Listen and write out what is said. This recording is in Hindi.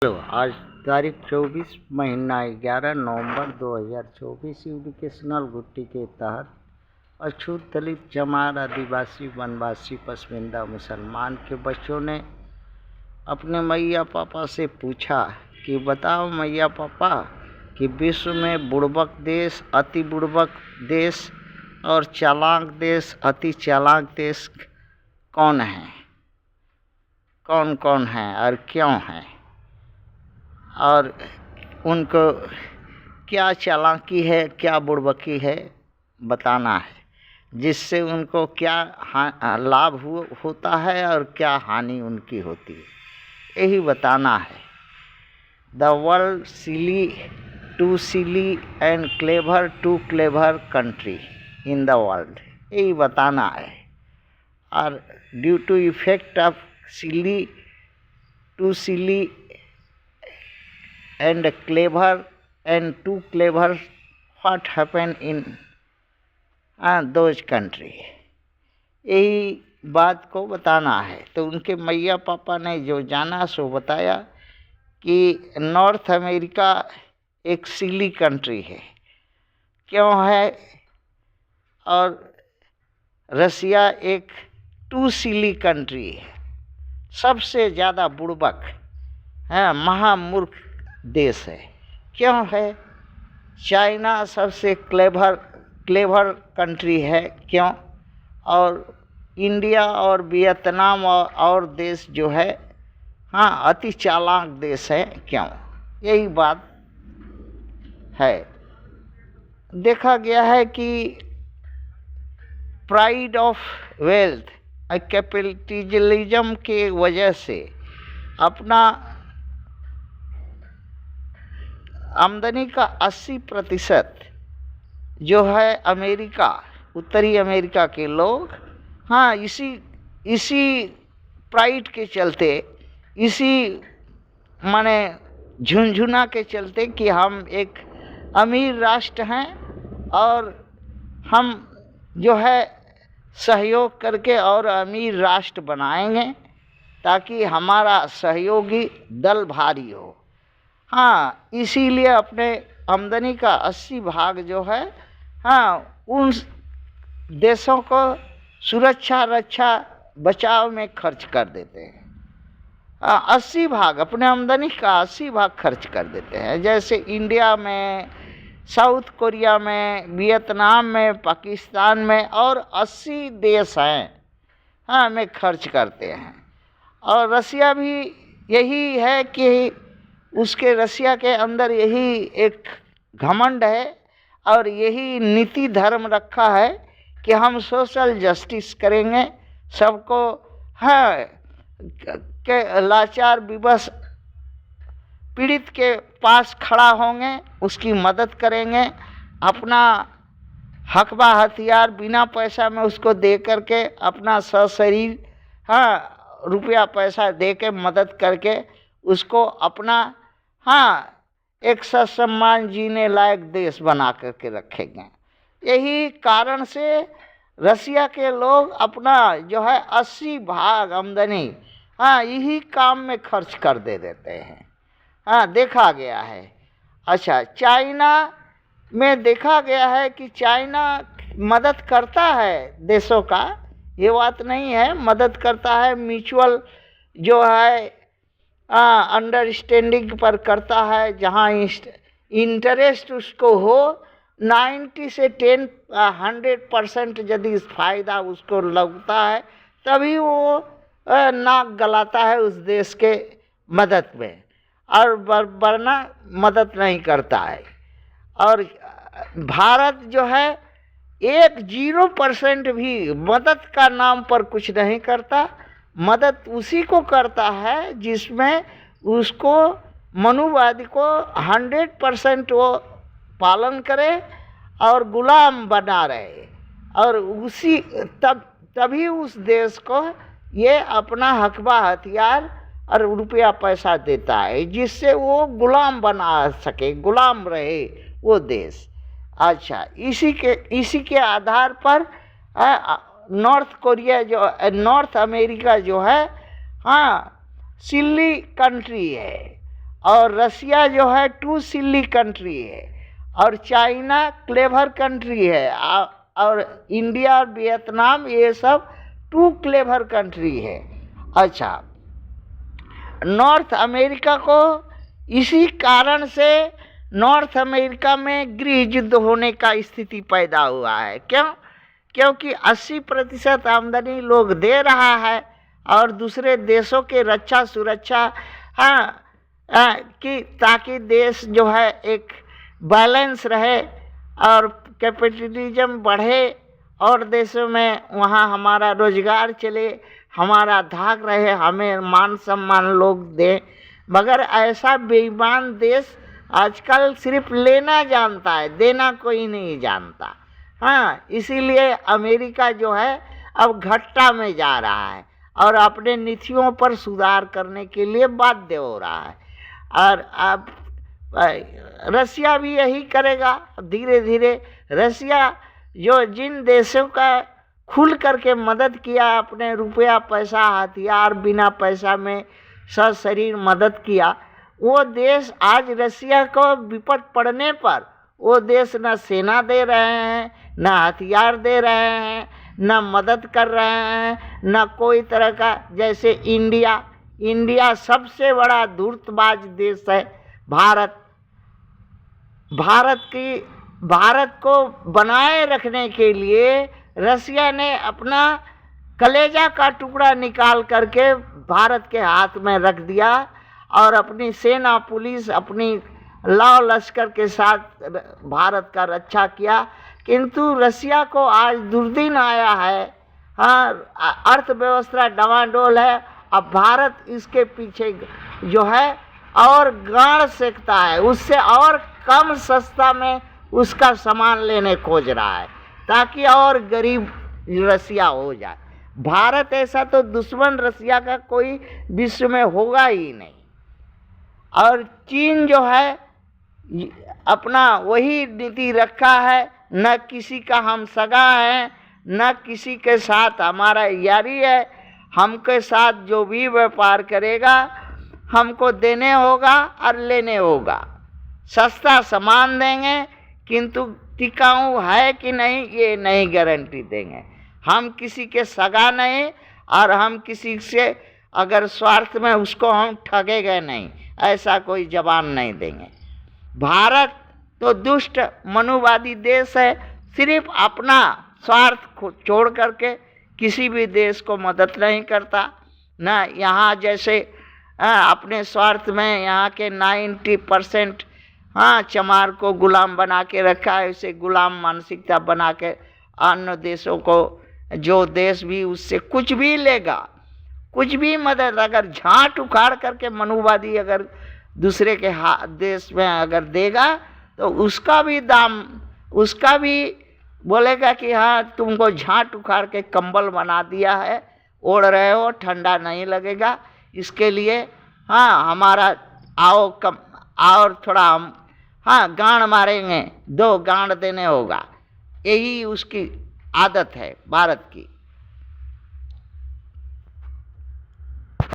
हेलो, आज तारीख 24 महीना 11 नवंबर 2024 एजुकेशनल गुट्टी के तहत अछूत दलित चमार आदिवासी वनवासी पसमिंदा मुसलमान के बच्चों ने अपने मैया पापा से पूछा कि बताओ मैया पापा कि विश्व में बुड़बक देश, अति बुड़बक देश और चालाक देश, अति चालाक देश कौन है, कौन कौन है और क्यों है, और उनको क्या चालाकी है, क्या बुड़बकी है बताना है, जिससे उनको क्या लाभ होता है और क्या हानि उनकी होती है, यही बताना है। The world silly to silly and clever to clever country in the world, यही बताना है। और due to effect of silly to silly and clever and too clever, what happened in those country, यही बात को बताना है। तो उनके मैया पापा ने जो जाना सो बताया कि नॉर्थ अमेरिका एक सिली कंट्री है, क्यों है, और रसिया एक टू सिली कंट्री है, सबसे ज़्यादा बुड़बक है, महामूर्ख देश है, क्यों है। चाइना सबसे क्लेवर कंट्री है, क्यों। और इंडिया और वियतनाम और देश जो है अति चालाक देश है, क्यों। यही बात है। देखा गया है कि प्राइड ऑफ वेल्थ, कैपिटलिज्म के वजह से अपना आमदनी का 80% जो है अमेरिका, उत्तरी अमेरिका के लोग इसी प्राइड के चलते, इसी माने झुनझुना के चलते कि हम एक अमीर राष्ट्र हैं और हम जो है सहयोग करके और अमीर राष्ट्र बनाएंगे ताकि हमारा सहयोगी दल भारी हो। इसीलिए अपने आमदनी का 80% जो है उन देशों को सुरक्षा, रक्षा, बचाव में खर्च कर देते हैं। 80% अपने आमदनी का 80% खर्च कर देते हैं। जैसे इंडिया में, साउथ कोरिया में, वियतनाम में, पाकिस्तान में और 80 देश हैं में खर्च करते हैं। और रसिया भी यही है कि उसके रसिया के अंदर यही एक घमंड है और यही नीति धर्म रखा है कि हम सोशल जस्टिस करेंगे, सबको के लाचार विवश पीड़ित के पास खड़ा होंगे, उसकी मदद करेंगे, अपना हकबा हथियार बिना पैसा में उसको दे करके, अपना सशरीर रुपया पैसा दे के मदद करके उसको अपना एक ससम्मान जीने लायक देश बना करके रखेंगे। यही कारण से रसिया के लोग अपना जो है 80% आमदनी यही काम में खर्च कर देते हैं। देखा गया है। अच्छा, चाइना में देखा गया है कि चाइना मदद करता है देशों का, ये बात नहीं है, मदद करता है, म्यूचुअल जो है अंडरस्टैंडिंग पर करता है, जहाँ इंटरेस्ट उसको हो 90 से 100% यदि फ़ायदा उसको लगता है तभी वो नाक गलाता है उस देश के मदद में, और वरना मदद नहीं करता है। और भारत जो है 0% भी मदद का नाम पर कुछ नहीं करता। मदद उसी को करता है जिसमें उसको मनुवादी को 100% वो पालन करे और गुलाम बना रहे, और उसी तभी उस देश को ये अपना हकबा हथियार और रुपया पैसा देता है, जिससे वो गुलाम बना सके, गुलाम रहे वो देश। अच्छा, इसी के आधार पर नॉर्थ अमेरिका जो है सिली कंट्री है और रसिया जो है टू सिली कंट्री है, और चाइना क्लेवर कंट्री है, और इंडिया और वियतनाम ये सब टू क्लेवर कंट्री है। अच्छा, नॉर्थ अमेरिका को इसी कारण से नॉर्थ अमेरिका में गृह युद्ध होने का स्थिति पैदा हुआ है। क्यों? क्योंकि 80% आमदनी लोग दे रहा है और दूसरे देशों के रक्षा सुरक्षा कि ताकि देश जो है एक बैलेंस रहे और कैपिटलिज्म बढ़े और देशों में वहाँ हमारा रोजगार चले, हमारा धाक रहे, हमें मान सम्मान लोग दें। मगर ऐसा बेईमान देश आजकल सिर्फ लेना जानता है, देना कोई नहीं जानता। हाँ, इसीलिए अमेरिका जो है अब घट्टा में जा रहा है और अपने नीतियों पर सुधार करने के लिए बाध्य हो रहा है। और अब रसिया भी यही करेगा धीरे धीरे। रसिया जो जिन देशों का खुल करके मदद किया, अपने रुपया पैसा हथियार बिना पैसा में सशरीर मदद किया, वो देश आज रसिया को विपद पड़ने पर वो देश न सेना दे रहे हैं, न हथियार दे रहे हैं, न मदद कर रहे हैं, न कोई तरह का। जैसे इंडिया सबसे बड़ा धूर्तबाज देश है। भारत को बनाए रखने के लिए रसिया ने अपना कलेजा का टुकड़ा निकाल करके भारत के हाथ में रख दिया और अपनी सेना पुलिस अपनी लाव लश्कर के साथ भारत का रक्षा किया। किंतु रसिया को आज दुर्दिन आया है। हाँ, अर्थव्यवस्था डवाडोल है। अब भारत इसके पीछे जो है और गाड़ सेकता है, उससे और कम सस्ता में उसका सामान लेने खोज रहा है ताकि और गरीब रसिया हो जाए। भारत ऐसा तो दुश्मन रसिया का कोई विश्व में होगा ही नहीं। और चीन जो है अपना वही नीति रखा है, न किसी का हम सगा है, न किसी के साथ हमारा यारी है। हमके साथ जो भी व्यापार करेगा हमको देने होगा और लेने होगा। सस्ता सामान देंगे किंतु टिकाऊ है कि नहीं ये नहीं गारंटी देंगे। हम किसी के सगा नहीं और हम किसी से अगर स्वार्थ में उसको हम ठगेंगे नहीं, ऐसा कोई जवान नहीं देंगे। भारत तो दुष्ट मनुवादी देश है, सिर्फ अपना स्वार्थ को छोड़ करके किसी भी देश को मदद नहीं करता। ना यहाँ जैसे अपने स्वार्थ में यहाँ के 90% चमार को गुलाम बना के रखा है, उसे गुलाम मानसिकता बना के अन्य देशों को, जो देश भी उससे कुछ भी लेगा, कुछ भी मदद अगर झांट उखाड़ करके मनुवादी अगर दूसरे के देश में अगर देगा तो उसका भी दाम, उसका भी बोलेगा कि हाँ तुमको झांट उखाड़ के कंबल बना दिया है, ओढ़ रहे हो, ठंडा नहीं लगेगा, इसके लिए हमारा आओ कम और थोड़ा हम गांड मारेंगे, 2 गांड देने होगा। यही उसकी आदत है भारत की।